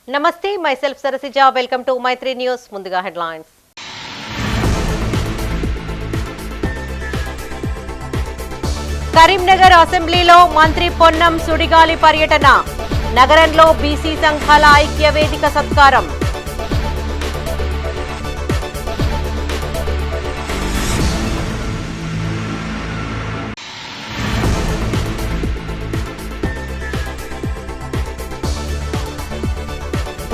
నమస్తే, myself Sarasija. Welcome to Maitri News. ముందుగా headlines. Karimnagar అసెంబ్లీలో మంత్రి పొన్నం సుడిగాలి పర్యటన. నగరంలో బీసీ సంఘాల ఐక్య వేదిక సత్కారం.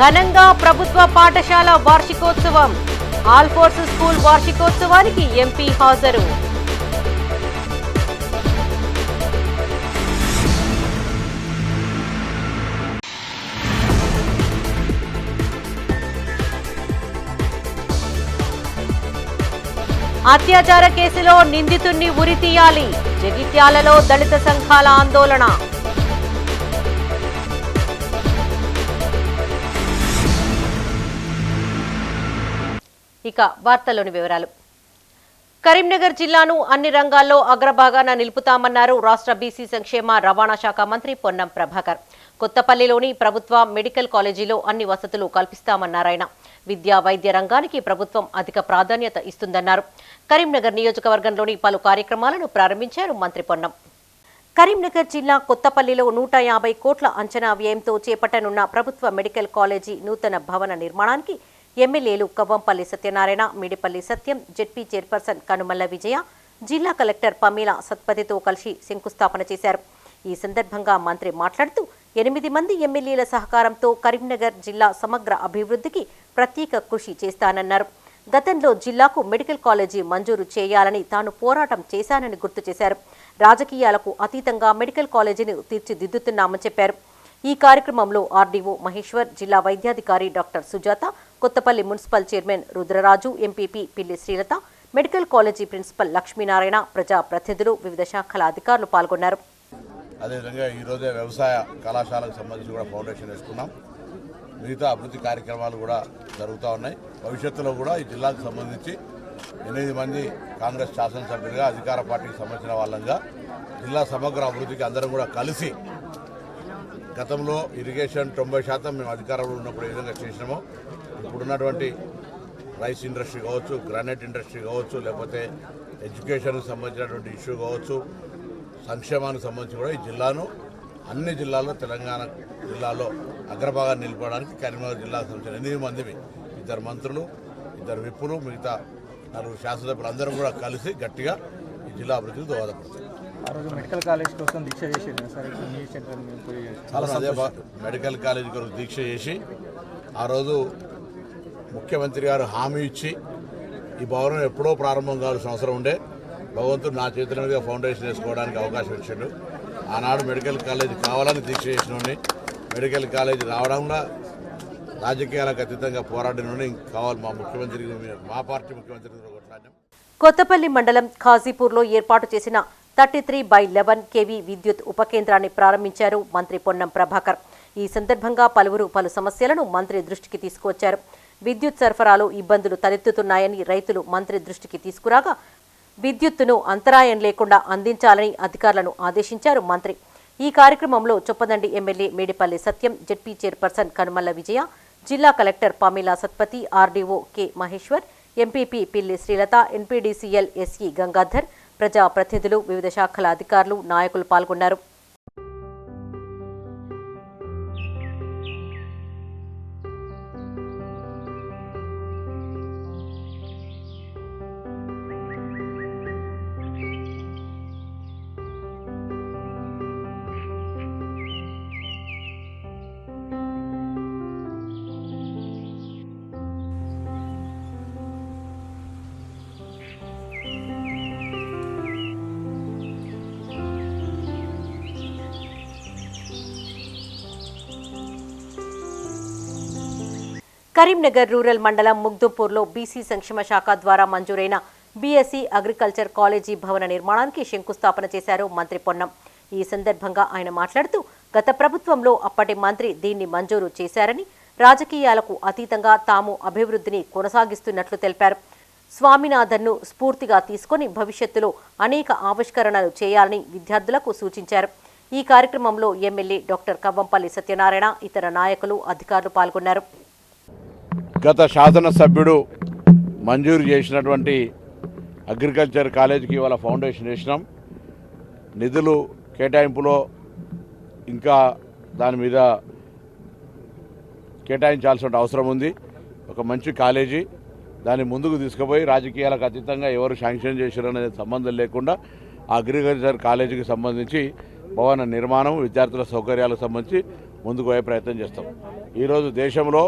ఘనంగా ప్రభుత్వ పాఠశాల వార్షికోత్సవం. ఆల్ ఫోర్స్ స్కూల్ వార్షికోత్సవానికి ఎంపీ హాజరు. అత్యాచార కేసులో నిందితుణ్ణి ఉరి తీయాలి. జగిత్యాలలో దళిత సంఘాల ఆందోళన. ఇక వార్తల్లోని వివరాలు. కరీంనగర్ జిల్లాను అన్ని రంగాల్లో అగ్రభాగాన నిలుపుతామన్నారు రాష్ట్ర బీసీ సంక్షేమ రవాణా శాఖ మంత్రి పొన్నం ప్రభాకర్. కొత్తపల్లిలోని ప్రభుత్వ మెడికల్ కాలేజీలో అన్ని వసతులు కల్పిస్తామన్నారాయన. విద్యా వైద్య రంగానికి ప్రభుత్వం అధిక ప్రాధాన్యత ఇస్తుందన్నారు. కరీంనగర్ నియోజకవర్గంలోని పలు కార్యక్రమాలను ప్రారంభించారు మంత్రి పొన్నం. కరీంనగర్ జిల్లా కొత్తపల్లిలో 150 కోట్ల అంచనా వ్యయంతో చేపట్టనున్న ప్రభుత్వ మెడికల్ కాలేజీ నూతన భవన నిర్మాణానికి ఎమ్మెల్యేలు కవ్వంపల్లి సత్యనారాయణ, మిడిపల్లి సత్యం, జెడ్పీ చైర్పర్సన్ కనుమల్ల విజయ, జిల్లా కలెక్టర్ పమీల సత్పతితో కలిసి శంకుస్థాపన చేశారు. ఈ సందర్భంగా మంత్రి మాట్లాడుతూ 8 మంది ఎమ్మెల్యేల సహకారంతో కరీంనగర్ జిల్లా సమగ్ర అభివృద్ధికి ప్రత్యేక కృషి చేస్తానన్నారు. గతంలో జిల్లాకు మెడికల్ కాలేజీ మంజూరు చేయాలని తాను పోరాటం చేశానని గుర్తు చేశారు. రాజకీయాలకు అతీతంగా మెడికల్ కాలేజీని తీర్చిదిద్దుతున్నామని చెప్పారు. ఈ కార్యక్రమంలో ఆర్డీఓ మహేశ్వర్, జిల్లా వైద్యాధికారి doctor Sujatha, Kothapalli municipal chairman Rudraraju, MPP Pilli Srilatha, medical college principal Lakshminarayana, ప్రజా ప్రతినిధులు, వివిధ శాఖల అధికారులు పాల్గొన్నారు. అదేవిధంగా ఈరోజే వ్యవసాయ కళాశాలకు సంబంధించి కూడా ఫౌండేషన్ వేసుకున్నాం. మిగతా అభివృద్ధి కార్యక్రమాలు కూడా జరుగుతూ ఉన్నాయి. భవిష్యత్తులో కూడా ఈ జిల్లాకు సంబంధించి 8 మంది కాంగ్రెస్ శాసనసభ్యులుగా అధికార పార్టీకి సంబంధించిన వాళ్ళంగా జిల్లా సమగ్ర అభివృద్ధికి అందరం కూడా కలిసి, గతంలో ఇరిగేషన్ 90% మేము అధికారంలో ఉన్నప్పుడు ఏ విధంగా చేసినామో ఇప్పుడున్నటువంటి రైస్ ఇండస్ట్రీ కావచ్చు, గ్రానైట్ ఇండస్ట్రీ కావచ్చు, లేకపోతే ఎడ్యుకేషన్కి సంబంధించినటువంటి ఇష్యూ కావచ్చు, సంక్షేమానికి సంబంధించి కూడా ఈ జిల్లాను అన్ని జిల్లాల్లో, తెలంగాణ జిల్లాలో అగ్రభాగాన్ని నిలపడానికి కరీంనగర్ జిల్లాకు సంబంధించిన 8 మందిని, 2 మంత్రులు, 2 విప్పులు, మిగతా 4 శాసనసభ్యులు అందరం కూడా కలిసి గట్టిగా ఈ జిల్లా అభివృద్ధికి దోహదపడుతుంది. మెడికల్ కాలేజ్ కోసం దీక్ష చేసి మెడికల్ కాలేజ్ కొరకు దీక్ష చేసి ఆ రోజు ముఖ్యమంత్రి గారు హామీ ఇచ్చి ఈ భవనం ఎప్పుడో ప్రారంభం కావాల్సిన అవసరం ఉండే, భగవంతుడు నా చేతుల మీద ఫౌండేషన్ వేసుకోవడానికి అవకాశం ఇచ్చాడు. ఆనాడు మెడికల్ కాలేజ్ కావాలని దీక్ష చేసిన మెడికల్ కాలేజ్ రావడంలో రాజకీయాలకు అతీతంగా పోరాడిన కావాలి మా ముఖ్యమంత్రి, మా పార్టీ ముఖ్యమంత్రి కొట్లాడినాం. కొత్తపల్లి మండలం ఖాజీపూర్లో ఏర్పాటు చేసిన 33/11 kV విద్యుత్ ఉపకేంద్రాన్ని ప్రారంభించారు మంత్రి పొన్నం ప్రభాకర్. ఈ సందర్భంగా పలువురు పలు సమస్యలను మంత్రి దృష్టికి తీసుకువచ్చారు. విద్యుత్ సరఫరాలో ఇబ్బందులు తలెత్తుతున్నాయని రైతులు మంత్రి దృష్టికి తీసుకురాగా విద్యుత్తును అంతరాయం లేకుండా అందించాలని అధికారులను ఆదేశించారు మంత్రి. ఈ కార్యక్రమంలో Choppadandi MLA Medipalli Satyam, ZP chairperson Kanumalla Vijaya, జిల్లా collector Pamela Satpathy, RDO K Maheshwar, MPP Pilli Srilatha, NPDCL SE Gangadhar, ప్రజా ప్రతినిధులు, వివిధ శాఖల అధికారులు, నాయకులు పాల్గొన్నారు. కరీంనగర్ రూరల్ మండలం ముగ్దుంపూర్లో బీసీ సంక్షేమ శాఖ ద్వారా మంజూరైన బీఎస్సీ అగ్రికల్చర్ కాలేజీ భవన నిర్మాణానికి శంకుస్థాపన చేశారు మంత్రి పొన్నం. ఈ సందర్భంగా ఆయన మాట్లాడుతూ గత ప్రభుత్వంలో అప్పటి మంత్రి దీన్ని మంజూరు చేశారని, రాజకీయాలకు అతీతంగా తాము అభివృద్ధిని కొనసాగిస్తున్నట్లు తెలిపారు. స్వామినాథన్ను స్ఫూర్తిగా తీసుకొని భవిష్యత్తులో అనేక ఆవిష్కరణలు చేయాలని విద్యార్థులకు సూచించారు. ఈ కార్యక్రమంలో ఎమ్మెల్యే డాక్టర్ కవ్వంపల్లి సత్యనారాయణ, ఇతర నాయకులు, అధికారులు పాల్గొన్నారు. గత శాసనసభ్యుడు మంజూరు చేసినటువంటి అగ్రికల్చర్ కాలేజీకి ఇవాళ ఫౌండేషన్ వేసినాం. నిధులు కేటాయింపులో ఇంకా దాని మీద కేటాయించాల్సిన అవసరం ఉంది. ఒక మంచి కాలేజీ, దాన్ని ముందుకు తీసుకుపోయి రాజకీయాలకు అతీతంగా ఎవరు శాంక్షన్ చేశారనేది సంబంధం లేకుండా అగ్రికల్చర్ కాలేజీకి సంబంధించి భవన నిర్మాణం, విద్యార్థుల సౌకర్యాలకు సంబంధించి ముందుకు పోయే ప్రయత్నం చేస్తాం. ఈరోజు దేశంలో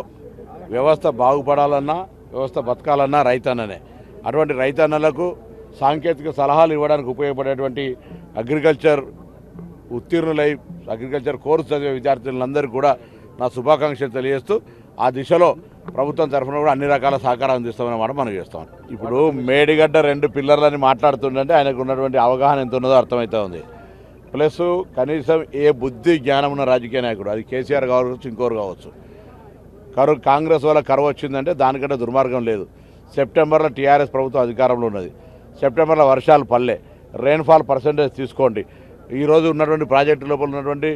వ్యవస్థ బాగుపడాలన్నా, వ్యవస్థ బతకాలన్నా రైతన్ననే. అటువంటి రైతన్నలకు సాంకేతిక సలహాలు ఇవ్వడానికి ఉపయోగపడేటువంటి అగ్రికల్చర్ ఉత్తీర్ణులై అగ్రికల్చర్ కోర్సు చదివే విద్యార్థులందరికీ కూడా నా శుభాకాంక్షలు తెలియజేస్తూ ఆ దిశలో ప్రభుత్వం తరఫున కూడా అన్ని రకాల సహకారం అందిస్తామన్నమాట మనం చేస్తాం. ఇప్పుడు మేడిగడ్డ 2 పిల్లర్లని మాట్లాడుతుంటే ఆయనకు ఉన్నటువంటి అవగాహన ఎంత ఉన్నదో అర్థమవుతా ఉంది. ప్లస్ కనీసం ఏ బుద్ధి జ్ఞానం ఉన్న రాజకీయ నాయకుడు, అది కేసీఆర్ కావచ్చు, ఇంకోరు కావచ్చు, కాంగ్రెస్ వల్ల కరువు వచ్చిందంటే దానికంటే దుర్మార్గం లేదు. సెప్టెంబర్లో టీఆర్ఎస్ ప్రభుత్వం అధికారంలో ఉన్నది. సెప్టెంబర్లో వర్షాలు పల్లె, రెయిన్ఫాల్ పర్సెంటేజ్ తీసుకోండి. ఈరోజు ఉన్నటువంటి ప్రాజెక్టు లోపల ఉన్నటువంటి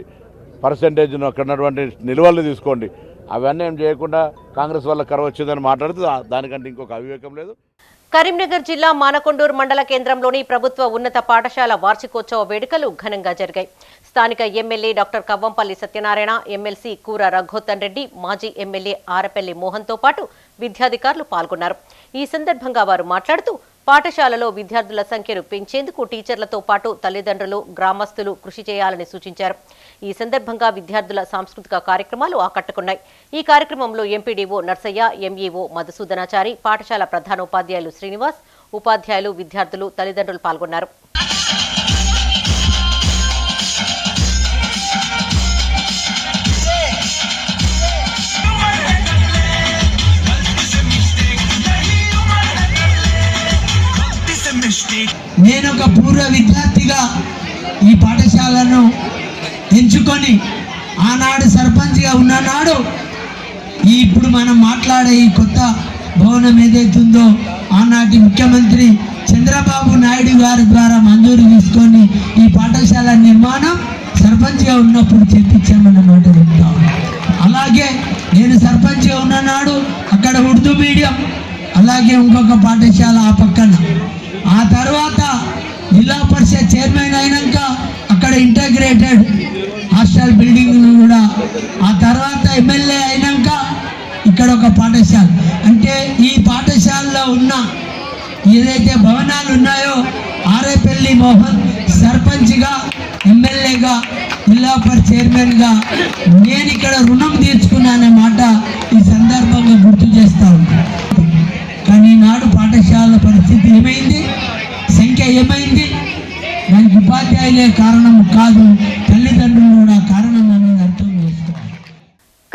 పర్సెంటేజ్ను అక్కడ ఉన్నటువంటి నిల్వలు తీసుకోండి. అవన్నీ ఏం చేయకుండా కాంగ్రెస్ వల్ల కరువు వచ్చిందని మాట్లాడుతూ దానికంటే ఇంకొక అవివేకం లేదు. కరీంనగర్ జిల్లా మానకొండూరు మండల కేంద్రంలోని ప్రభుత్వ ఉన్నత పాఠశాల వార్షికోత్సవ వేడుకలు ఘనంగా జరిగాయి. స్థానిక MLA doctor Kavvampalli Satyanarayana, MLC కూర రఘోత్తన్ రెడ్డి, మాజీ ఎమ్మెల్యే ఆరపల్లి మోహన్తో పాటు విద్యాధికారులు పాల్గొన్నారు. ఈ సందర్భంగా వారు మాట్లాడుతూ పాఠశాలలో విద్యార్థుల సంఖ్యను పెంచేందుకు టీచర్లతో పాటు తల్లిదండ్రులు, గ్రామస్తులు కృషి చేయాలని సూచించారు. ఈ సందర్భంగా విద్యార్థుల సాంస్కృతిక కార్యక్రమాలు ఆకట్టుకున్నాయి. ఈ కార్యక్రమంలో ఎంపీడీఓ నర్సయ్య, ఎంఈఓ మధుసూదనాచారి, పాఠశాల ప్రధానోపాధ్యాయులు శ్రీనివాస్, ఉపాధ్యాయులు, విద్యార్థులు, తల్లిదండ్రులు పాల్గొన్నారు. నేను ఒక పూర్వ విద్యార్థిగా ఈ పాఠశాలను ఎంచుకొని ఆనాడు సర్పంచ్గా ఉన్ననాడు ఇప్పుడు మనం మాట్లాడే ఈ కొత్త భవనం ఏదైతుందో ఆనాటి ముఖ్యమంత్రి చంద్రబాబు నాయుడు గారి ద్వారా మంజూరు తీసుకొని ఈ పాఠశాల నిర్మాణం సర్పంచ్గా ఉన్నప్పుడు చేపించామన్నమాట చెప్తా. అలాగే నేను సర్పంచ్గా ఉన్ననాడు అక్కడ ఉర్దూ మీడియం, అలాగే ఇంకొక పాఠశాల ఆ పక్కన. ఆ తర్వాత జిల్లా పరిషత్ చైర్మన్ అయినాక అక్కడ ఇంటగ్రేటెడ్ హాస్టల్ బిల్డింగ్ను కూడా, ఆ తర్వాత ఎమ్మెల్యే అయినాక ఇక్కడ ఒక పాఠశాల. అంటే ఈ పాఠశాలలో ఉన్న ఏదైతే భవనాలు ఉన్నాయో ఆరేపల్లి మోహన్ సర్పంచ్గా, ఎమ్మెల్యేగా, జిల్లా పరిషత్ చైర్మన్గా నేను ఇక్కడ రుణం తీర్చుకున్నానే మాట ఈ సందర్భంగా గుర్తు చేస్తా ఉంటాను. కానీ నాడు పాఠశాల పరిస్థితి ఏమైంది, సంఖ్య ఏమైంది, దానికి ఉపాధ్యాయులే కారణం కాదు, తల్లిదండ్రులు కూడా కారణం అనేది అర్థం చేసుకోవాలి.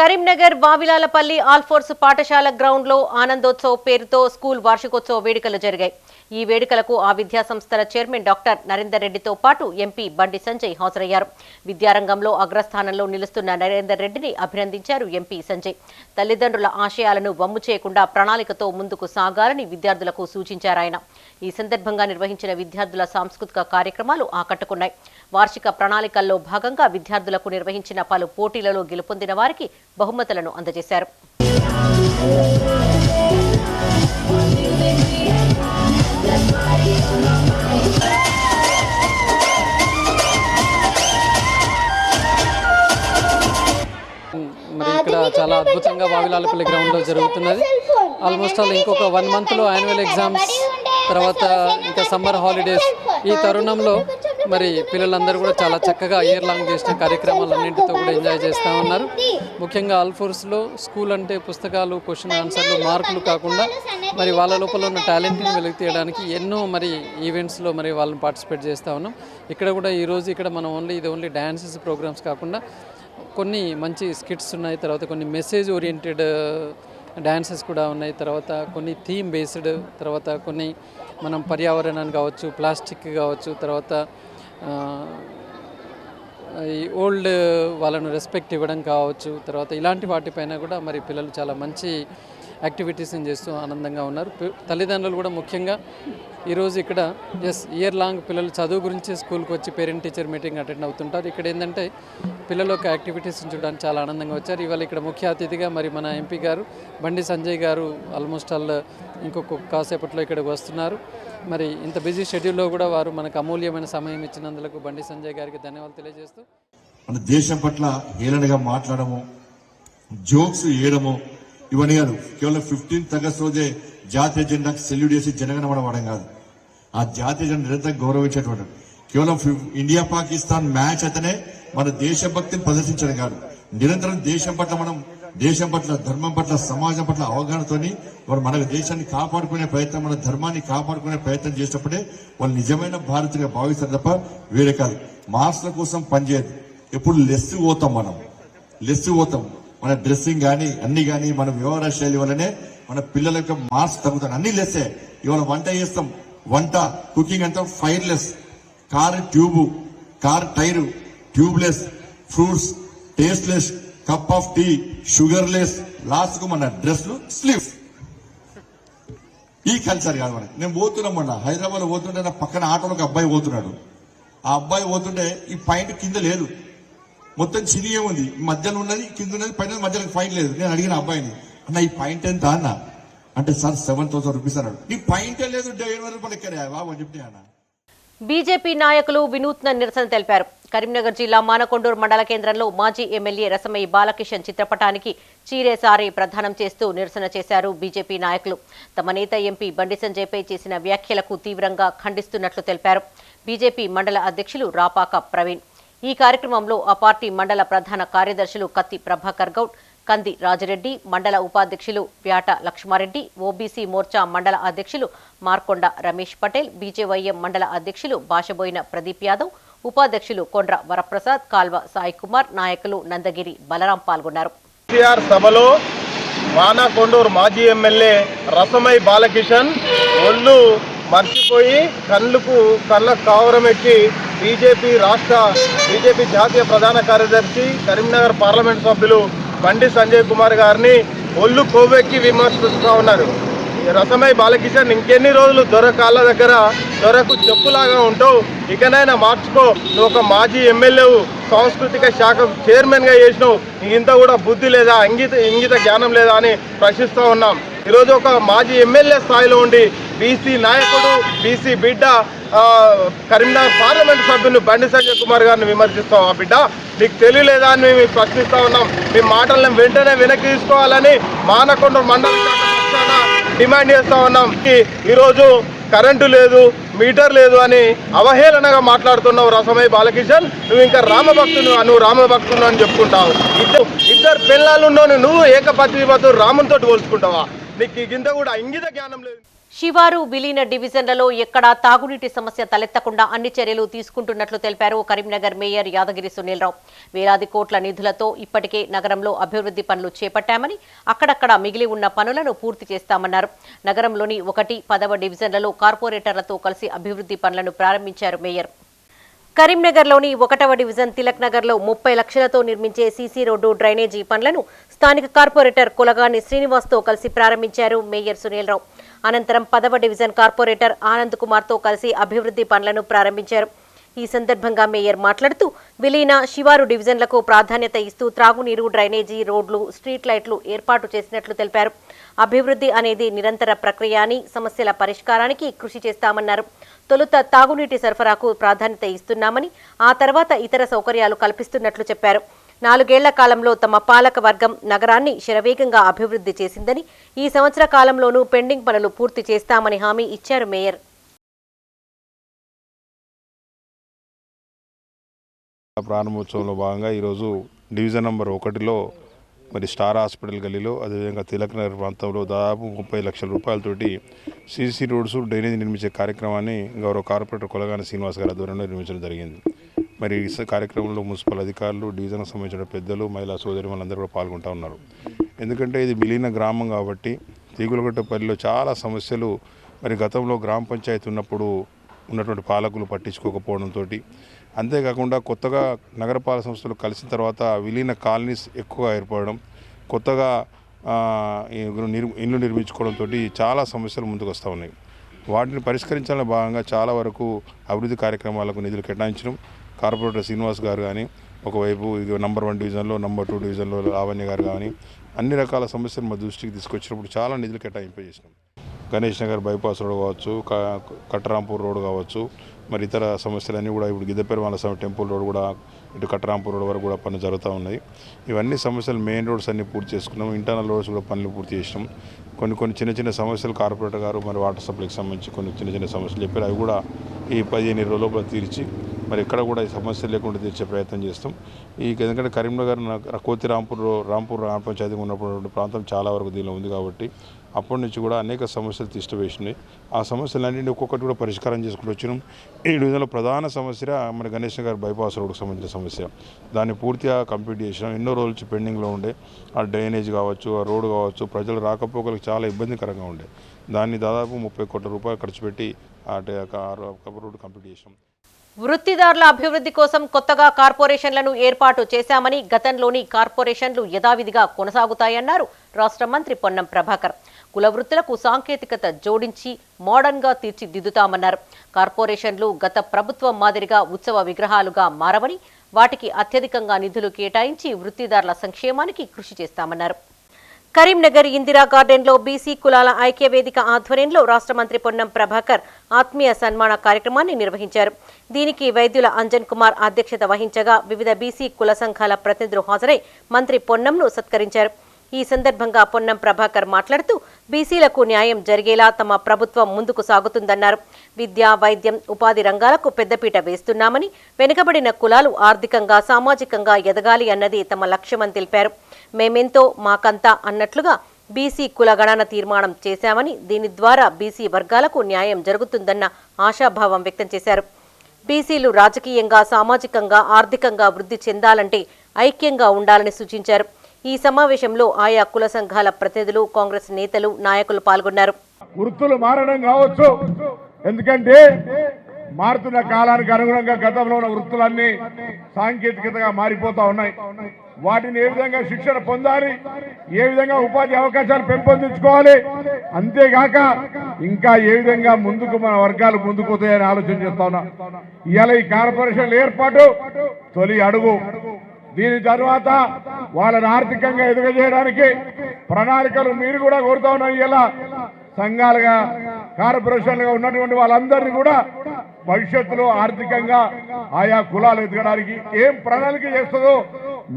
కరీంనగర్ వావిలాలపల్లి ఆల్ఫోర్స్ పాఠశాల గ్రౌండ్లో ఆనందోత్సవ్ పేరుతో స్కూల్ వార్షికోత్సవ వేడుకలు జరిగాయి. ఈ వేడుకలకు ఆ విద్యా సంస్థల చైర్మన్ డాక్టర్ నరేందర్ రెడ్డితో పాటు ఎంపీ బండి సంజయ్ హాజరయ్యారు. విద్యారంగంలో అగ్రస్థానంలో నిలుస్తున్న నరేందర్ రెడ్డిని అభినందించారు ఎంపీ సంజయ్. తల్లిదండ్రుల ఆశయాలను వమ్ము చేయకుండా ప్రణాళికతో ముందుకు సాగాలని విద్యార్థులకు సూచించారాయన. ఈ సందర్భంగా నిర్వహించిన విద్యార్థుల సాంస్కృతిక కార్యక్రమాలు ఆకట్టుకున్నాయి. వార్షిక ప్రణాళికల్లో భాగంగా విద్యార్థులకు నిర్వహించిన పలు పోటీలలో గెలుపొందిన వారికి బహుమతులను అందజేశారు. మరి ఇక్కడ చాలా అద్భుతంగా వావిలాలపల్లి గ్రౌండ్లో జరుగుతున్నది. ఆల్మోస్ట్ ఆల్ ఇంకొక 1 monthలో యాన్యువల్ ఎగ్జామ్స్, తర్వాత ఇంకా సమ్మర్ హాలిడేస్. ఈ తరుణంలో మరి పిల్లలందరూ కూడా చాలా చక్కగా ఇయర్ లాంగ్ చేసిన కార్యక్రమాలన్నింటితో కూడా ఎంజాయ్ చేస్తూ ఉన్నారు. ముఖ్యంగా ఆల్ఫోర్స్లో స్కూల్ అంటే పుస్తకాలు, క్వశ్చన్ ఆన్సర్లు, మార్కులు కాకుండా మరి వాళ్ళ లోపల ఉన్న టాలెంట్ని వెలికి తీయడానికి ఎన్నో మరి ఈవెంట్స్లో మరి వాళ్ళని పార్టిసిపేట్ చేస్తూ ఉన్నాం. ఇక్కడ కూడా ఈరోజు ఇక్కడ మనం ఓన్లీ డ్యాన్సెస్ ప్రోగ్రామ్స్ కాకుండా కొన్ని మంచి స్కిట్స్ ఉన్నాయి, తర్వాత కొన్ని మెసేజ్ ఓరియంటెడ్ డ్యాన్సెస్ కూడా ఉన్నాయి, తర్వాత కొన్ని థీమ్ బేస్డ్, తర్వాత కొన్ని మనం పర్యావరణాన్ని కావచ్చు, ప్లాస్టిక్ కావచ్చు, తర్వాత ఈ ఓల్డ్ వాళ్ళను రెస్పెక్ట్ ఇవ్వడం కావచ్చు, తర్వాత ఇలాంటి వాటిపైన కూడా మరి పిల్లలు చాలా మంచి యాక్టివిటీస్ని చేస్తూ ఆనందంగా ఉన్నారు. తల్లిదండ్రులు కూడా ముఖ్యంగా ఈరోజు ఇక్కడ ఇయర్ లాంగ్ పిల్లలు చదువు గురించి స్కూల్కి వచ్చి పేరెంట్ టీచర్ మీటింగ్ అటెండ్ అవుతుంటారు. ఇక్కడ ఏంటంటే పిల్లల యొక్క యాక్టివిటీస్ని చూడడానికి చాలా ఆనందంగా వచ్చారు. ఇవాళ ఇక్కడ ముఖ్య అతిథిగా మరి మన ఎంపీ గారు బండి సంజయ్ గారు ఆల్మోస్ట్ ఆల్ ఇంకొక కాసేపట్లో ఇక్కడికి వస్తున్నారు. మరి ఇంత బిజీ షెడ్యూల్లో కూడా వారు మనకు అమూల్యమైన సమయం ఇచ్చినందుకు బండి సంజయ్ గారికి ధన్యవాదాలు తెలియజేస్తూ, మన దేశం పట్ల హేళనగా మాట్లాడము, జోక్స్ వేయడము ఇవన్నీ కాదు. కేవలం 15th ఆగస్ట్ రోజే జాతీయ జెండాకు సెల్యూట్ చేసి జనగణమన వాడడం కాదు, ఆ జాతీయ జెండా నిరంతరం గౌరవించేటువంటి కేవలం ఇండియా పాకిస్తాన్ మ్యాచ్ అయితేనే మన దేశభక్తిని ప్రదర్శించడం కాదు, నిరంతరం దేశం పట్ల ధర్మం పట్ల సమాజం పట్ల అవగాహనతోని వారు మన దేశాన్ని కాపాడుకునే ప్రయత్నం, మన ధర్మాన్ని కాపాడుకునే ప్రయత్నం చేసినప్పుడే వాళ్ళు నిజమైన భారతీయులుగా భావిస్తారు తప్ప వేరే కాదు. మార్క్స్ల కోసం పనిచేయదు. ఎప్పుడు లెస్ పోతాం మన డ్రెస్సింగ్ కానీ అన్ని కానీ మన వ్యవహార శైలి వల్లనే మన పిల్లల యొక్క మార్క్స్ తగ్గుతాయి. అన్ని లెస్సే. ఇవాళ వంట చేస్తాం, వంట కుకింగ్ అంతా fireless, car tyre tubeless, fruits tasteless, cup of tea sugarless, last కు మన డ్రెస్లు స్లీవ్స్. ఈ కల్చర్ కాదు మనకి. నేను పోతున్నాం మొన్న హైదరాబాద్ పోతుంటే నా పక్కన ఆటోలో ఒక అబ్బాయి పోతున్నాడు. ఆ అబ్బాయి పోతుంటే ఈ పాయింట్ కింద లేదు, మొత్తం చినిగే ఉంది, మధ్యలో ఉన్నది కింద ఉన్నది, పైన మధ్యలో పాయింట్ లేదు. నేను అడిగిన అబ్బాయిని, అన్న ఈ పాయింట్ ఎంత అన్న అంటే, సార్ 7,000 రూపీస్ అన్నాడు. నీ పాయింటే లేదు, 7,000 రూపాయలు ఎక్కడే బాబు అని చెప్తే అన్న. బీజేపీ నాయకులు వినూత్న నిరసన తెలిపారు. కరీంనగర్ జిల్లా మానకొండూరు మండల కేంద్రంలో మాజీ ఎమ్మెల్యే రసమయి బాలకిషన్ చిత్రపటానికి చీరేసారి ప్రదానం చేస్తూ నిరసన చేశారు బీజేపీ నాయకులు. తమ నేత ఎంపీ బండి సంజయ్పై చేసిన వ్యాఖ్యలకు తీవ్రంగా ఖండిస్తున్నట్లు తెలిపారు. బీజేపీ మండల అధ్యక్షులు రాపాక ప్రవీణ్. ఈ కార్యక్రమంలో ఆ పార్టీ మండల ప్రధాన కార్యదర్శులు కత్తి ప్రభాకర్ గౌడ్, కంది రాజిరెడ్డి, మండల ఉపాధ్యక్షులు వ్యాట లక్ష్మారెడ్డి, ఓబీసీ మోర్చా మండల అధ్యక్షులు మార్కొండ రమేష్ పటేల్, బీజేవైఎం మండల అధ్యక్షులు భాషబోయిన ప్రదీప్ యాదవ్, ఉపాధ్యక్షులు కొండ్ర వరప్రసాద్, కాల్వ సాయి కుమార్, నాయకులు నందగిరి బలరాం పాల్గొన్నారు. సభలో మానకొండూరు మాజీ ఎమ్మెల్యే రసమయి బాలకిషన్ ఒళ్ళు మర్చిపోయి కళ్ళ కావరం ఎక్కి బీజేపీ జాతీయ ప్రధాన కార్యదర్శి కరీంనగర్ పార్లమెంట్ సభ్యులు బండి సంజయ్ కుమార్ గారిని ఒళ్ళు కొవ్వెక్కి విమర్శిస్తూ ఉన్నారు. రసమయి బాలకిషన్ ఇంకెన్ని రోజులు కాళ్ళ దగ్గర దొరకు చెప్పులాగా ఉంటావు, ఇకనైనా మార్చుకో, నువ్వు ఒక మాజీ ఎమ్మెల్యేవు, సాంస్కృతిక శాఖ చైర్మన్గా చేసినావు, ఇంత కూడా బుద్ధి లేదా, ఇంగిత జ్ఞానం లేదా అని ప్రశ్నిస్తూ ఉన్నాం. ఈరోజు ఒక మాజీ ఎమ్మెల్యే స్థాయిలో ఉండి బీసీ నాయకుడు, బీసీ బిడ్డ, కరీంనగర్ పార్లమెంట్ సభ్యులు బండి సంజయ్ కుమార్ గారిని విమర్శిస్తాం. ఆ బిడ్డ నీకు తెలియలేదా అని మేము ప్రశ్నిస్తూ ఉన్నాం. మీ మాటలను వెంటనే వెనక్కి తీసుకోవాలని మానకొండ మండల శాఖ పక్షాన డిమాండ్ చేస్తూ ఉన్నాం. ఈరోజు కరెంటు లేదు, మీటర్ లేదు అని అవహేళనగా మాట్లాడుతున్నావు రసమయి బాలకిషన్. నువ్వు ఇంకా రామభక్తుడు అని చెప్పుకుంటావు. ఇద్దరు పిల్లలు నువ్వు ఏకపత్నివద్దు రామునితో పోల్చుకుంటావా? నీకు ఇంత కూడా ఇంగిత జ్ఞానం లేదు. శివారు విలీన డివిజన్లలో ఎక్కడా తాగునీటి సమస్య తలెత్తకుండా అన్ని చర్యలు తీసుకుంటున్నట్లు తెలిపారు కరీంనగర్ మేయర్ యాదగిరి సునీల్రావు. వేలాది కోట్ల నిధులతో ఇప్పటికే నగరంలో అభివృద్ధి పనులు చేపట్టామని, అక్కడక్కడ మిగిలి ఉన్న పనులను పూర్తి చేస్తామన్నారు. నగరంలోని 1, 10వ డివిజన్లలో కార్పొరేటర్లతో కలిసి అభివృద్ధి పనులను ప్రారంభించారు మేయర్. కరీంనగర్లోని 1వ డివిజన్ తిలక్ నగర్లో 30 లక్షలతో నిర్మించే సీసీ రోడ్డు డ్రైనేజీ పనులను స్థానిక కార్పొరేటర్ కులగాని శ్రీనివాస్తో కలిసి ప్రారంభించారు మేయర్ సునీల్రావు. అనంతరం 10వ డివిజన్ కార్పొరేటర్ ఆనంద్ కుమార్తో కలిసి అభివృద్ధి పనులను ప్రారంభించారు. ఈ సందర్భంగా మేయర్ మాట్లాడుతూ విలీన శివారు డివిజన్లకు ప్రాధాన్యత ఇస్తూ త్రాగునీరు, డ్రైనేజీ, రోడ్లు, స్ట్రీట్ లైట్లు ఏర్పాటు చేసినట్లు తెలిపారు. అభివృద్ధి అనేది నిరంతర ప్రక్రియ అని, సమస్యల పరిష్కారానికి కృషి చేస్తామన్నారు. తొలుత తాగునీటి సరఫరాకు ప్రాధాన్యత ఇస్తున్నామని, ఆ తర్వాత ఇతర సౌకర్యాలు కల్పిస్తున్నట్లు చెప్పారు. 4 ఏళ్ల కాలంలో తమ పాలక వర్గం నగరాన్ని శరవేగంగా అభివృద్ధి చేసిందని, ఈ సంవత్సర కాలంలోనూ పెండింగ్ పనులు పూర్తి చేస్తామని హామీ ఇచ్చారు మేయర్. ప్రారంభోత్సవంలో భాగంగా ఈరోజు డివిజన్ నెంబర్ 1లో మరి స్టార్ హాస్పిటల్ గల్లీలో, అదేవిధంగా తిలక్ నగర్ ప్రాంతంలో దాదాపు 30 లక్షల రూపాయలతోటి సీసీ రోడ్స్, డ్రైనేజ్ నిర్మించే కార్యక్రమాన్ని గౌరవ కార్పొరేటర్ కులగాని శ్రీనివాస్ గారి ఆధ్వర్యంలో నిర్మించడం జరిగింది. మరి ఈ కార్యక్రమంలో మున్సిపల్ అధికారులు, డివిజన్కు సంబంధించిన పెద్దలు, మహిళా సోదరి వాళ్ళందరూ కూడా పాల్గొంటూ ఉన్నారు. ఎందుకంటే ఇది విలీన గ్రామం కాబట్టి తీగులగొట్టపల్లిలో చాలా సమస్యలు మరి గతంలో గ్రామ పంచాయతీ ఉన్నప్పుడు ఉన్నటువంటి పాలకులు పట్టించుకోకపోవడంతో అంతేకాకుండా కొత్తగా నగరపాలక సంస్థలు కలిసిన తర్వాత విలీన కాలనీస్ ఎక్కువగా ఏర్పడడం, కొత్తగా ఇల్లు నిర్మించుకోవడంతో చాలా సమస్యలు ముందుకు వస్తూ ఉన్నాయి. వాటిని పరిష్కరించాలని భాగంగా చాలా వరకు అభివృద్ధి కార్యక్రమాలకు నిధులు కేటాయించడం. కార్పొరేటర్ శ్రీనివాస్ గారు కానీ, ఒకవైపు ఇది నంబర్ 1 డివిజన్లో, నంబర్ 2 డివిజన్లో లావణ్య గారు కానీ అన్ని రకాల సమస్యలు మా దృష్టికి తీసుకొచ్చినప్పుడు చాలా నిధులు కేటాయింపజేసినాం. గణేష్ నగర్ బైపాస్ రోడ్ కావచ్చు, కట్టరాంపూర్ రోడ్ కావచ్చు, మరి ఇతర సమస్యలన్నీ కూడా ఇప్పుడు గిద్దపెరుమాళ స్వామి టెంపుల్ రోడ్ కూడా ఇటు కట్టరాంపూర్ రోడ్ వరకు కూడా పనులు జరుగుతూ ఉన్నాయి. ఇవన్నీ సమస్యలు మెయిన్ రోడ్స్ అన్నీ పూర్తి చేసుకున్నాం. ఇంటర్నల్ రోడ్స్ కూడా పనులు పూర్తి చేసినాం. కొన్ని చిన్న సమస్యలు కార్పొరేటర్ గారు మరి వాటర్ సప్లైకి సంబంధించి కొన్ని చిన్న సమస్యలు చెప్పారు. అవి కూడా ఈ 15 లోపల తీర్చి మరి ఎక్కడ కూడా ఈ సమస్యలు లేకుండా తీర్చే ప్రయత్నం చేస్తాం. ఎందుకంటే కరీంనగర్ కోతి రాంపూర్ గ్రామ పంచాయతీ ఉన్నప్పుడు ప్రాంతం చాలా వరకు దీనిలో ఉంది కాబట్టి అప్పటి నుంచి కూడా అనేక సమస్యలు తిష్టవేసినాయి. ఆ సమస్యలన్నింటినీ ఒక్కొక్కటి కూడా పరిష్కారం చేసుకుంటూ వచ్చినాం. ఈ డివిజన్లో ప్రధాన సమస్య మన గణేష్ నగర్ బైపాస్ రోడ్కు సంబంధించిన సమస్య. దాన్ని పూర్తిగా కంప్లీట్ చేసినాం. ఎన్నో రోజుల నుంచి పెండింగ్లో ఉండే ఆ డ్రైనేజ్ కావచ్చు, ఆ రోడ్డు కావచ్చు, ప్రజలు రాకపోకలకు చాలా ఇబ్బందికరంగా ఉండే. దాన్ని దాదాపు 30 కోట్ల రూపాయలు ఖర్చు పెట్టి ఆ రోడ్డు కంప్లీట్ చేసినాం. వృత్తిదారుల అభివృద్ధి కోసం కొత్తగా కార్పొరేషన్లను ఏర్పాటు చేశామని, గతంలోని కార్పొరేషన్లు యథావిధిగా కొనసాగుతాయన్నారు రాష్ట్ర మంత్రి పొన్నం ప్రభాకర్. కుల వృత్తులకు సాంకేతికత జోడించి మోడర్న్గా తీర్చిదిద్దుతామన్నారు. కార్పొరేషన్లు గత ప్రభుత్వం మాదిరిగా ఉత్సవ విగ్రహాలుగా మారవని, వాటికి అత్యధికంగా నిధులు కేటాయించి వృత్తిదారుల సంక్షేమానికి కృషి చేస్తామన్నారు. కరీంనగర్ ఇందిరా గార్డెన్లో బీసీ కులాల ఐక్యవేదిక ఆధ్వర్యంలో రాష్ట్ర మంత్రి పొన్నం ప్రభాకర్ ఆత్మీయ సన్మాన కార్యక్రమాన్ని నిర్వహించారు. దీనికి వైద్యుల అంజన్ కుమార్ అధ్యక్షత వహించగా వివిధ బీసీ కుల సంఘాల ప్రతినిధులు హాజరై మంత్రి పొన్నంను సత్కరించారు. ఈ సందర్భంగా పొన్నం ప్రభాకర్ మాట్లాడుతూ బీసీలకు న్యాయం జరిగేలా తమ ప్రభుత్వం ముందుకు సాగుతుందన్నారు. విద్య, వైద్యం, ఉపాధి రంగాలకు పెద్దపీట వేస్తున్నామని, వెనుకబడిన కులాలు ఆర్థికంగా, సామాజికంగా ఎదగాలి అన్నది తమ లక్ష్యమని తెలిపారు. మేమెంతో మాకంతా అన్నట్లుగా బీసీ కుల గణన తీర్మానం చేశామని, దీని ద్వారా బీసీ వర్గాలకు న్యాయం జరుగుతుందన్న ఆశాభావం వ్యక్తం చేశారు. బీసీలు రాజకీయంగా, సామాజికంగా, ఆర్థికంగా వృద్ధి చెందాలంటే ఐక్యంగా ఉండాలని సూచించారు. ఈ సమావేశంలో ఆయా కుల సంఘాల ప్రతినిధులు, కాంగ్రెస్ నేతలు, నాయకులు పాల్గొన్నారు. వృత్తులు మారడం కావచ్చు, ఎందుకంటే మారుతున్న కాలానికి అనుగుణంగా గతంలో ఉన్న వృత్తులన్నీ సాంకేతికతగా మారిపోతా ఉన్నాయి. వాటిని ఏ విధంగా శిక్షణ పొందాలి, ఏ విధంగా ఉపాధి అవకాశాలు పెంపొందించుకోవాలి, అంతేగాక ఇంకా ఏ విధంగా ముందుకు మన వర్గాలు ముందుకు పోతాయని ఆలోచన చేస్తా ఉన్నా. ఇవాళ ఈ కార్పొరేషన్ల ఏర్పాటు తొలి అడుగు. దీని తర్వాత వాళ్ళని ఆర్థికంగా ఎదుగజేయడానికి ప్రణాళికలు మీరు కూడా కోరుతా ఉన్నారు. ఇలా సంఘాలుగా, కార్పొరేషన్లుగా ఉన్నటువంటి వాళ్ళందరినీ కూడా భవిష్యత్తులో ఆర్థికంగా ఆయా కులాలు ఎదగడానికి ఏం ప్రణాళిక చేస్తుందో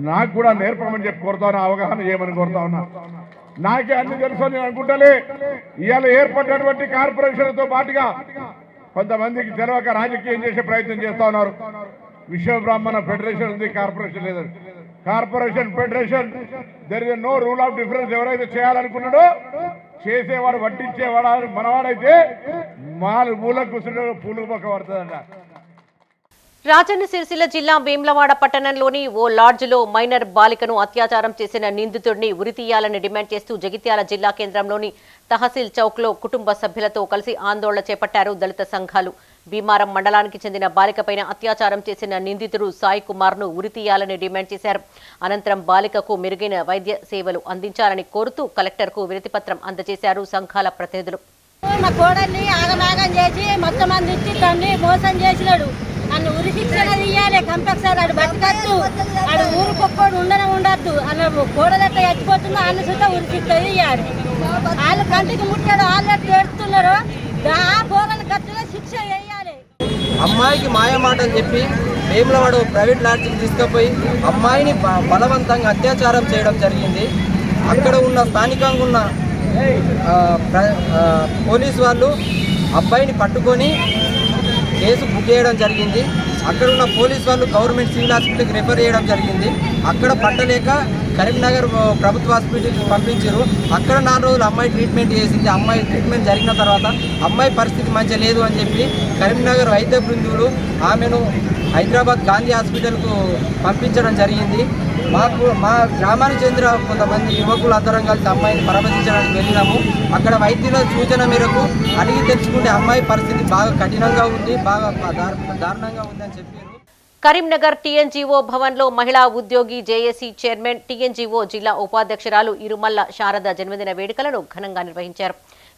నాకు కూడా నేర్పమని చెప్పి కోరుతా ఉన్నా, అవగాహన చేయమని కోరుతా ఉన్నా. నాకే అన్ని తెలుసు నేను అనుకుంటలే. ఇవాళ ఏర్పడినటువంటి కార్పొరేషన్లతో పాటుగా కొంతమందికి తెలియక రాజకీయం చేసే ప్రయత్నం చేస్తా ఉన్నారు. విశ్వ బ్రాహ్మణ ఫెడరేషన్ ఉంది, కార్పొరేషన్ లేదు. Corporation, federation, there is no rule of difference. ఎవరైతే చేయాలనుకున్నాడో చేసేవాడు, వడ్డించేవాడు మనవాడైతే మూల కూర్చుంటే పూలు పక్క పడుతుందంట. రాజన్న సిరిసిల్ల జిల్లా వేములవాడ పట్టణంలోని ఓ లాడ్జ్లో మైనర్ బాలికను అత్యాచారం చేసిన నిందితుడిని ఉరితీయాలని డిమాండ్ చేస్తూ జగిత్యాల జిల్లా కేంద్రంలోని తహసీల్ చౌక్లో కుటుంబ సభ్యులతో కలిసి ఆందోళన చేపట్టారు దళిత సంఘాలు. భీమారం మండలానికి చెందిన బాలికపైన అత్యాచారం చేసిన నిందితుడు సాయి కుమార్ను ఉరితీయాలని డిమాండ్ చేశారు. అనంతరం బాలికకు మెరుగైన వైద్య సేవలు అందించాలని కోరుతూ కలెక్టర్కు వినతిపత్రం అందజేశారు సంఘాల ప్రతినిధులు. మా కోడల్ని ఆగమాగం చేసి మొత్తం మంది ఇచ్చి తండ్రి మోసం చేసినాడు. నన్ను ఉరి శిక్షణ తీయాలి కంపల్సరీ. ఆడు బతకద్దు, ఆడు ఊరుకొక్కడు ఉండద్దు అన్న కోడలు ఎట్లా చచ్చిపోతుందో ఆయన సుతా ఉరి శిక్ష తీయాలి. వాళ్ళు కంటికి ముట్టాడు, వాళ్ళు పెడుతున్నారు, ఆ కోడలు కట్టిన శిక్ష వేయాలి. అమ్మాయికి మాయ మాటలు చెప్పి వేములవాడ ప్రైవేట్ లాడ్జికి తీసుకుపోయి అమ్మాయిని బలవంతంగా అత్యాచారం చేయడం జరిగింది. అక్కడ ఉన్న స్థానికంగా ఉన్న పోలీసు వాళ్ళు అబ్బాయిని పట్టుకొని కేసు బుక్ చేయడం జరిగింది. అక్కడ ఉన్న పోలీసు వాళ్ళు గవర్నమెంట్ సివిల్ హాస్పిటల్కి రెఫర్ చేయడం జరిగింది. అక్కడ పట్టలేక కరీంనగర్ ప్రభుత్వ హాస్పిటల్కి పంపించారు. అక్కడ 4 రోజులు అమ్మాయి ట్రీట్మెంట్ చేసింది. అమ్మాయి ట్రీట్మెంట్ జరిగిన తర్వాత అమ్మాయి పరిస్థితి మంచిగా లేదు అని చెప్పి కరీంనగర్ వైద్య బృందులు ఆమెను హైదరాబాద్ గాంధీ హాస్పిటల్కు పంపించడం జరిగింది. మా గ్రామానికి చెందిన కొంతమంది యువకులు అందరం కలిసి అమ్మాయిని పరామర్శించడానికి వెళ్ళినాము. అక్కడ వైద్యుల సూచన మేరకు అడిగి తెలుసుకుంటే అమ్మాయి పరిస్థితి బాగా కఠినంగా ఉంది, బాగా దారుణంగా ఉంది అని చెప్పారు. కరీంనగర్ టీఎన్జీఓ భవన్లో మహిళా ఉద్యోగి జేఏసీ చైర్మన్ టీఎన్జీఓ జిల్లా ఉపాధ్యక్షురాలు ఇరుమల్ల శారద జన్మదిన వేడుకలను ఘనంగా నిర్వహించారు.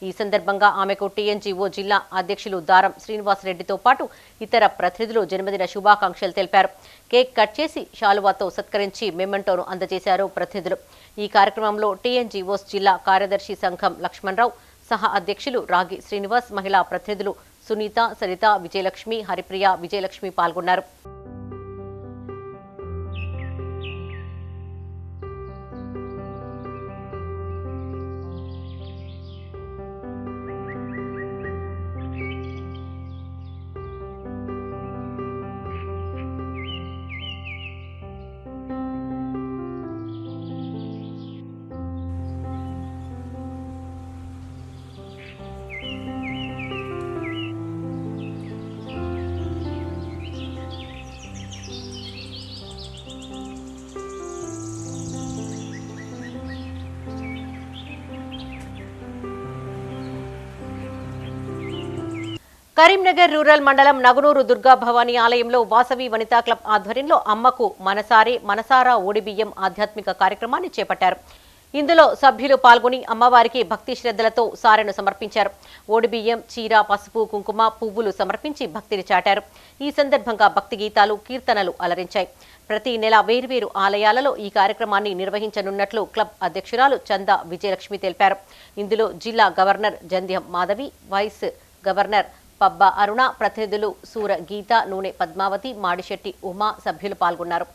ఈ సందర్భంగా ఆమెకు టీఎన్జీఓ జిల్లా అధ్యక్షులు దారం శ్రీనివాసరెడ్డితో పాటు ఇతర ప్రతినిధులు జన్మదిన శుభాకాంక్షలు తెలిపారు. కేక్ కట్ చేసి శాలువాతో సత్కరించి మెమెంటోను అందజేశారు ప్రతినిధులు. ఈ కార్యక్రమంలో టీఎన్జీఓస్ జిల్లా కార్యదర్శి సంఘం లక్ష్మణరావు, సహా అధ్యక్షులు రాగి శ్రీనివాస్, మహిళా ప్రతినిధులు సునీత, సరిత, విజయలక్ష్మి, హరిప్రియ, విజయలక్ష్మి పాల్గొన్నారు. కరీంనగర్ రూరల్ మండలం నగునూరు దుర్గా భవానీ ఆలయంలో వాసవి వనితా క్లబ్ ఆధ్వర్యంలో అమ్మకు మనసారా ఓడిబియ్యం ఆధ్యాత్మిక కార్యక్రమాన్ని చేపట్టారు. ఇందులో సభ్యులు పాల్గొని అమ్మవారికి భక్తి శ్రద్ధలతో సారెను సమర్పించారు. ఓడిబియ్యం, చీర, పసుపు, కుంకుమ, పువ్వులు సమర్పించి భక్తిని చాటారు. ఈ సందర్భంగా భక్తి గీతాలు, కీర్తనలు అలరించాయి. ప్రతి నెల వేర్వేరు ఆలయాలలో ఈ కార్యక్రమాన్ని నిర్వహించనున్నట్లు క్లబ్ అధ్యక్షురాలు చందా విజయలక్ష్మి తెలిపారు. ఇందులో జిల్లా governor Jandhyam Madhavi, vice governor Pabba Aruna, ప్రతినిధులు సూర గీత, నూనె పద్మావతి, మాడిశెట్టి ఉమా సభ్యులు పాల్గొన్నారు.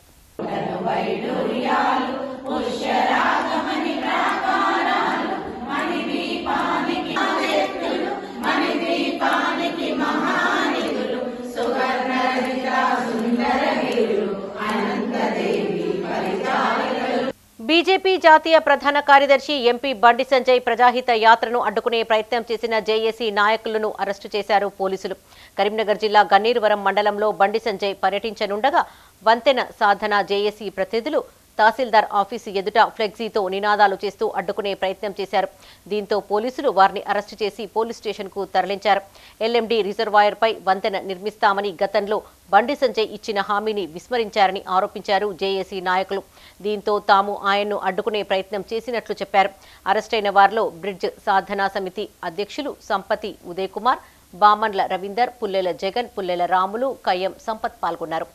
బీజేపీ జాతీయ ప్రధాన కార్యదర్శి ఎంపీ బండి సంజయ్ ప్రజాహిత యాత్రను అడ్డుకునే ప్రయత్నం చేసిన జేఏసీ నాయకులను అరెస్టు చేశారు పోలీసులు. కరీంనగర్ జిల్లా గన్నీరువరం మండలంలో బండి సంజయ్ పర్యటించనుండగా వంతెన సాధన జేఏసీ ప్రతినిధులు తహసీల్దార్ ఆఫీసు ఎదుట ఫ్లెక్సీతో నినాదాలు చేస్తూ అడ్డుకునే ప్రయత్నం చేశారు. దీంతో పోలీసులు వారిని అరెస్టు చేసి పోలీస్ స్టేషన్కు తరలించారు. ఎల్ఎండి రిజర్వాయర్పై వంతెన నిర్మిస్తామని గతంలో బండి సంజయ్ ఇచ్చిన హామీని విస్మరించారని ఆరోపించారు జేఏసీ నాయకులు. దీంతో తాము ఆయన్ను అడ్డుకునే ప్రయత్నం చేసినట్లు చెప్పారు. అరెస్టైన వారిలో బ్రిడ్జ్ సాధనా సమితి అధ్యక్షులు సంపతి ఉదయ్ కుమార్, బామన్ల రవీందర్, పుల్లెల జగన్, పుల్లెల రాములు, కయ్యం సంపత్ పాల్గొన్నారు.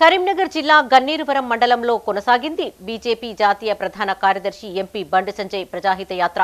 కరీంనగర్ జిల్లా గన్నీరువరం మండలంలో కొనసాగింది బీజేపీ జాతీయ ప్రధాన కార్యదర్శి ఎంపీ బండి సంజయ్ ప్రజాహిత యాత్ర.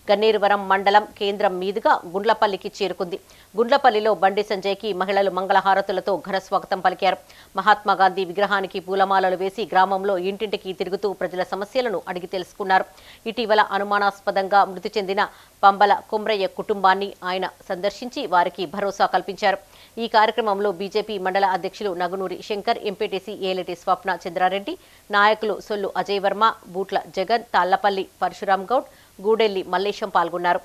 గన్నీరువరం మండలం కేంద్రం మీదుగా గుండ్లపల్లికి చేరుకుంది. గుండ్లపల్లిలో బండి సంజయ్కి మహిళలు మంగళహారతులతో ఘన స్వాగతం పలికారు. మహాత్మాగాంధీ విగ్రహానికి పూలమాలలు వేసి గ్రామంలో ఇంటింటికి తిరుగుతూ ప్రజల సమస్యలను అడిగి తెలుసుకున్నారు. ఇటీవల అనుమానాస్పదంగా మృతి చెందిన పంబల కుమ్రయ్య కుటుంబాన్ని ఆయన సందర్శించి వారికి భరోసా కల్పించారు. ఈ కార్యక్రమంలో బీజేపీ మండల అధ్యక్షులు నగునూరి శంకర్, ఎంపీటీసీ ఏలటి స్వప్న చంద్రారెడ్డి, నాయకులు సొల్లు అజయ్ వర్మ, బూట్ల జగన్, తాళ్లపల్లి పరశురాం గౌడ్, గూడెల్లి మల్లేశం పాల్గొన్నారు.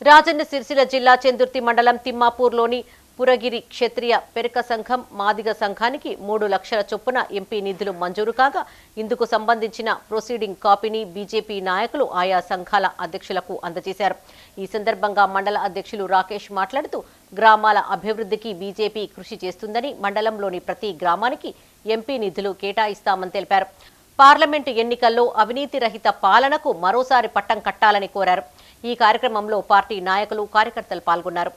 రాజన్న సిరిసిల్ల జిల్లా చెందుర్తి మండలం తిమ్మాపూర్లోని పురగిరి క్షత్రియ పెరక సంఘం, మాదిగ సంఘానికి 3 లక్షల చొప్పున ఎంపీ నిధులు మంజూరు కాగా ఇందుకు సంబంధించిన ప్రొసీడింగ్ కాపీని బీజేపీ నాయకులు ఆయా సంఘాల అధ్యక్షులకు అందజేశారు. ఈ సందర్భంగా మండల అధ్యక్షులు రాకేష్ మాట్లాడుతూ గ్రామాల అభివృద్ధికి బీజేపీ కృషి చేస్తుందని, మండలంలోని ప్రతి గ్రామానికి ఎంపీ నిధులు కేటాయిస్తామని తెలిపారు. పార్లమెంటు ఎన్నికల్లో అవినీతి రహిత పాలనకు మరోసారి పట్టం కట్టాలని కోరారు. ఈ కార్యక్రమంలో పార్టీ నాయకులు, కార్యకర్తలు పాల్గొన్నారు.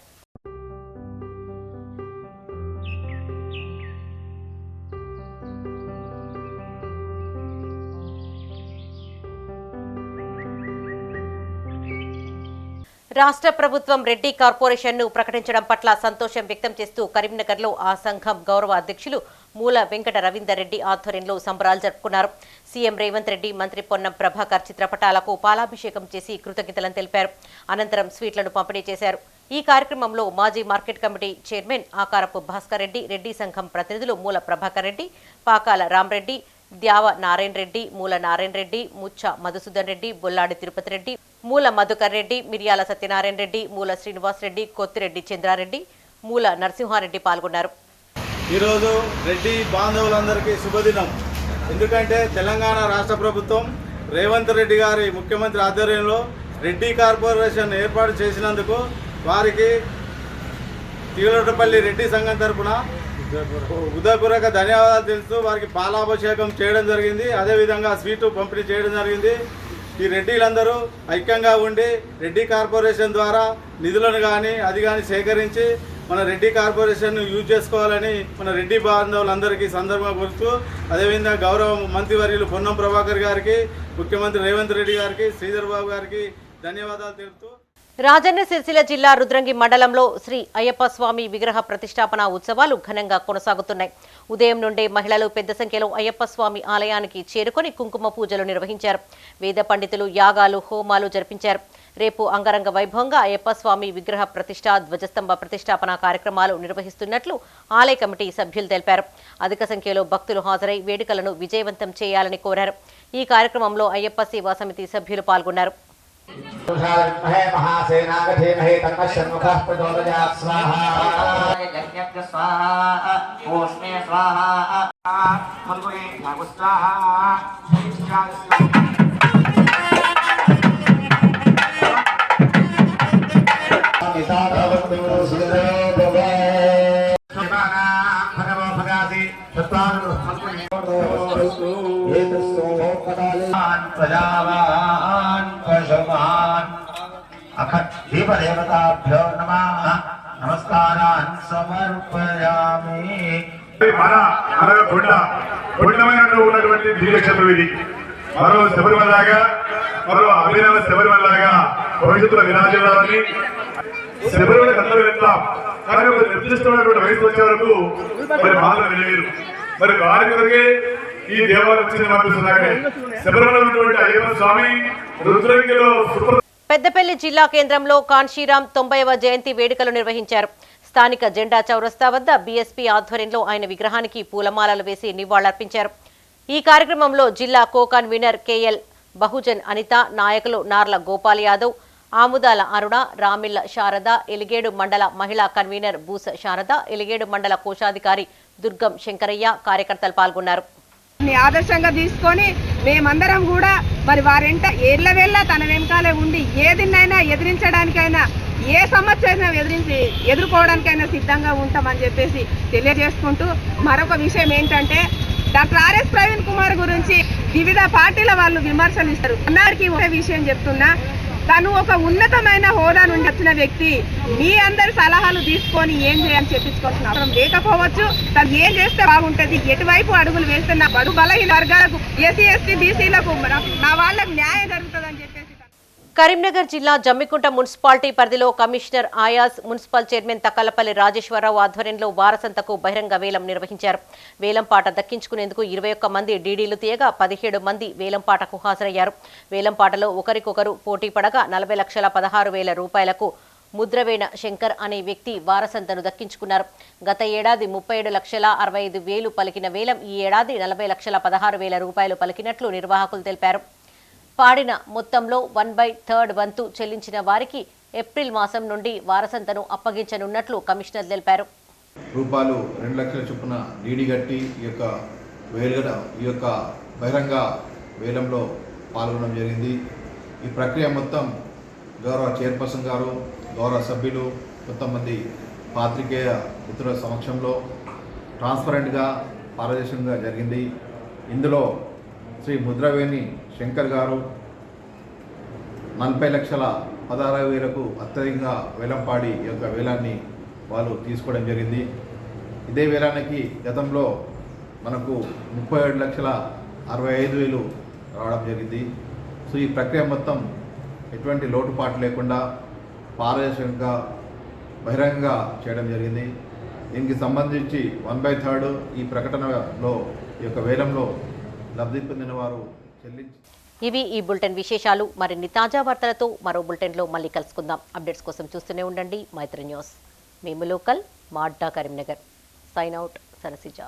రాష్ట్ర ప్రభుత్వం రెడ్డి కార్పొరేషన్ను ప్రకటించడం పట్ల సంతోషం వ్యక్తం చేస్తూ కరీంనగర్లో ఆ సంఘం గౌరవ అధ్యక్షులు మూల వెంకట రవీందర్ రెడ్డి ఆధ్వర్యంలో సంబరాలు జరుపుకున్నారు. సీఎం రేవంత్ రెడ్డి, మంత్రి పొన్నం ప్రభాకర్ చిత్రపటాలకు పాలాభిషేకం చేసి కృతజ్ఞతలను తెలిపారు. అనంతరం స్వీట్లను పంపిణీ చేశారు. ఈ కార్యక్రమంలో మాజీ మార్కెట్ కమిటీ చైర్మన్ ఆకారపు భాస్కర్ రెడ్డి, రెడ్డి సంఘం ప్రతినిధులు మూల ప్రభాకర్ రెడ్డి, పాకాల రామరెడ్డి, ద్యావ నారాయణ రెడ్డి, మూల నారాయణ రెడ్డి, ముచ్చ మధుసూదన్ రెడ్డి, బొల్లాడి తిరుపతి రెడ్డి, మూల మధుకర్ రెడ్డి, మిర్యాల సత్యనారాయణ రెడ్డి, మూల శ్రీనివాస్ రెడ్డి, కొత్తిరెడ్డి చంద్రారెడ్డి, మూల నరసింహారెడ్డి పాల్గొన్నారు. ఈరోజు రెడ్డి బాంధవులందరికీ శుభదినం. ఎందుకంటే తెలంగాణ రాష్ట్ర ప్రభుత్వం రేవంత్ రెడ్డి గారి ముఖ్యమంత్రి ఆధ్వర్యంలో రెడ్డి కార్పొరేషన్ ఏర్పాటు చేసినందుకు వారికి తీగలపల్లి రెడ్డి సంఘం తరఫున హృదయపూర్వక ధన్యవాదాలు తెలుస్తూ వారికి పాలాభిషేకం చేయడం జరిగింది. అదేవిధంగా స్వీటు పంపిణీ చేయడం జరిగింది. ఈ రెడ్డిలందరూ ఐక్యంగా ఉండి రెడ్డి కార్పొరేషన్ ద్వారా నిధులను కానీ సేకరించి మన రెడ్డి కార్పొరేషన్ యూజ్ చేసుకోవాలని మన రెడ్డి బాంధవులందరికీ సందర్భంగా కోరుతూ, అదేవిధంగా గౌరవ మంత్రివర్యులు పొన్నం ప్రభాకర్ గారికి, ముఖ్యమంత్రి రేవంత్ రెడ్డి గారికి, శ్రీధర్ బాబు గారికి ధన్యవాదాలు తెలుపుతూ రాజన్న సిరిసిల్ల జిల్లా రుద్రంగి మండలంలో శ్రీ అయ్యప్ప స్వామి విగ్రహ ప్రతిష్టాపన ఉత్సవాలు ఘనంగా కొనసాగుతున్నాయి. ఉదయం నుండే మహిళలు పెద్ద సంఖ్యలో అయ్యప్ప స్వామి ఆలయానికి చేరుకొని కుంకుమ పూజలు నిర్వహించారు. వేద పండితులు యాగాలు, హోమాలు జరిపించారు. రేపు అంగరంగ వైభవంగా అయ్యప్ప స్వామి విగ్రహ ప్రతిష్ట, ధ్వజస్తంభ ప్రతిష్టాపన కార్యక్రమాలు నిర్వహిస్తున్నట్లు ఆలయ కమిటీ సభ్యులు తెలిపారు. అధిక సంఖ్యలో భక్తులు హాజరై వేడుకలను విజయవంతం చేయాలని కోరారు. ఈ కార్యక్రమంలో అయ్యప్ప సేవా సమితి సభ్యులు పాల్గొన్నారు. దేవతాభ్యో నమః నమస్కారాన్ సమర్పయామి. మన కొండమైన ఉన్నటువంటి దివ్యక్షేత్రం ఇది. మరో శబరిమలగా, మరో అభినవ శబరిమలగా భవిష్యత్తులో విరాజిల్లాలని శబరిమలకు అందరూ వెళ్తాం. కానీ ఒక నిర్దిష్టమైనటువంటి వయసు వచ్చే వరకు మరి బాధలు వినలేరు. మరి వారి కొరకే ఈ దేవాలయం వచ్చింది పంపిస్తున్నారు. శబరిమల ఉన్నటువంటి అయ్యప్ప స్వామి రుద్రంగిలో పెద్దపల్లి జిల్లా కేంద్రంలో కాన్షీరాం 90వ జయంతి వేడుకలు నిర్వహించారు. స్థానిక జెండా చౌరస్తా వద్ద బీఎస్పీ ఆధ్వర్యంలో ఆయన విగ్రహానికి పూలమాలలు వేసి నివాళులర్పించారు. ఈ కార్యక్రమంలో జిల్లా co convener KL Bahujan Anitha, నాయకులు నార్ల గోపాల్ యాదవ్, ఆముదాల అరుణ, రామిళ్ల శారద, ఎలిగేడు మండల మహిళా కన్వీనర్ బూస శారద, ఎలిగేడు మండల కోశాధికారి దుర్గం శంకరయ్య కార్యకర్తలు పాల్గొన్నారు. ఆదర్శంగా తీసుకొని మేమందరం కూడా మరి వారెంట ఏళ్ల వేళ తన వెనకాలే ఉండి ఏదిన్నైనా ఎదిరించడానికైనా, ఏ సమస్య అయినా ఎదుర్కోవడానికైనా సిద్ధంగా ఉంటామని చెప్పేసి తెలియజేసుకుంటూ, మరొక విషయం ఏంటంటే డాక్టర్ ఆర్ఎస్ ప్రవీణ్ కుమార్ గురించి వివిధ పార్టీల వాళ్ళు విమర్శలు ఇస్తారు. అందరికీ ఒక విషయం చెప్తున్నా, తను ఒక ఉన్నతమైన హోదా నుండి వచ్చిన వ్యక్తి. మీ అందరి సలహాలు తీసుకొని ఏం చేయాలని చెప్పించుకోవాల్సిన అవసరం లేకపోవచ్చు. తను ఏం చేస్తే బాగుంటుంది, ఎటువైపు అడుగులు వేస్తే నా బడు బలహీన వర్గాలకు, ఎస్సీ ఎస్టీ బీసీలకు, నా వాళ్ళకు న్యాయం జరుగుతుందని చెప్పేసి. కరీంనగర్ జిల్లా జమ్మికుంట మున్సిపాలిటీ పరిధిలో commissioner Ayaz, municipal chairman Takkalapalli Rajeshwara Rao ఆధ్వర్యంలో వారసంతకు బహిరంగ వేలం నిర్వహించారు. వేలంపాట దక్కించుకునేందుకు 21 మంది డీడీలు తీయగా 17 మంది వేలంపాటకు హాజరయ్యారు. వేలంపాటలో ఒకరికొకరు పోటీ పడగా 40,16,000 రూపాయలకు ముద్రవేణ శంకర్ అనే వ్యక్తి వారసంతను దక్కించుకున్నారు. గత ఏడాది 37,65,000 పలికిన వేలం ఈ ఏడాది 40,16,000 రూపాయలు పలికినట్లు నిర్వాహకులు తెలిపారు. పాడిన మొత్తంలో 1/3 వంతు చెల్లించిన వారికి ఏప్రిల్ మాసం నుండి వారసంతను అప్పగించనున్నట్లు కమిషనర్ తెలిపారు. రూపాయలు 2 లక్షల చొప్పున డీడీ కట్టి ఈ యొక్క బహిరంగ వేలంలో పాల్గొనడం జరిగింది. ఈ ప్రక్రియ మొత్తం గౌరవ చైర్పర్సన్ గారు, గౌరవ సభ్యులు, కొంతమంది పాత్రికేయ మిత్రుల సమక్షంలో ట్రాన్స్పరెంట్గా, పారదర్శకంగా జరిగింది. ఇందులో శ్రీ ముద్రవేణి శంకర్ గారు 40,16,000కు అత్యధికంగా వేలంపాడి ఈ యొక్క వేలాన్ని వాళ్ళు తీసుకోవడం జరిగింది. ఇదే వేలానికి గతంలో మనకు 37,65,000 రావడం జరిగింది. సో ఈ ప్రక్రియ మొత్తం ఎటువంటి లోటుపాటు లేకుండా పారదర్శకంగా బహిరంగంగా చేయడం జరిగింది. దీనికి సంబంధించి 1/3 ఈ ప్రకటనలో ఈ యొక్క వేలంలో లబ్ధి పొందిన వారు చెల్లించి. ఇవి ఈ బులెటిన్ విశేషాలు. మరిన్ని తాజా వార్తలతో మరో బులెటిన్లో మళ్ళీ కలుసుకుందాం. అప్డేట్స్ కోసం చూస్తూనే ఉండండి మైత్రి న్యూస్. మేము లోకల్, మా అడ్డా కరీంనగర్. Sign out, Sarasija.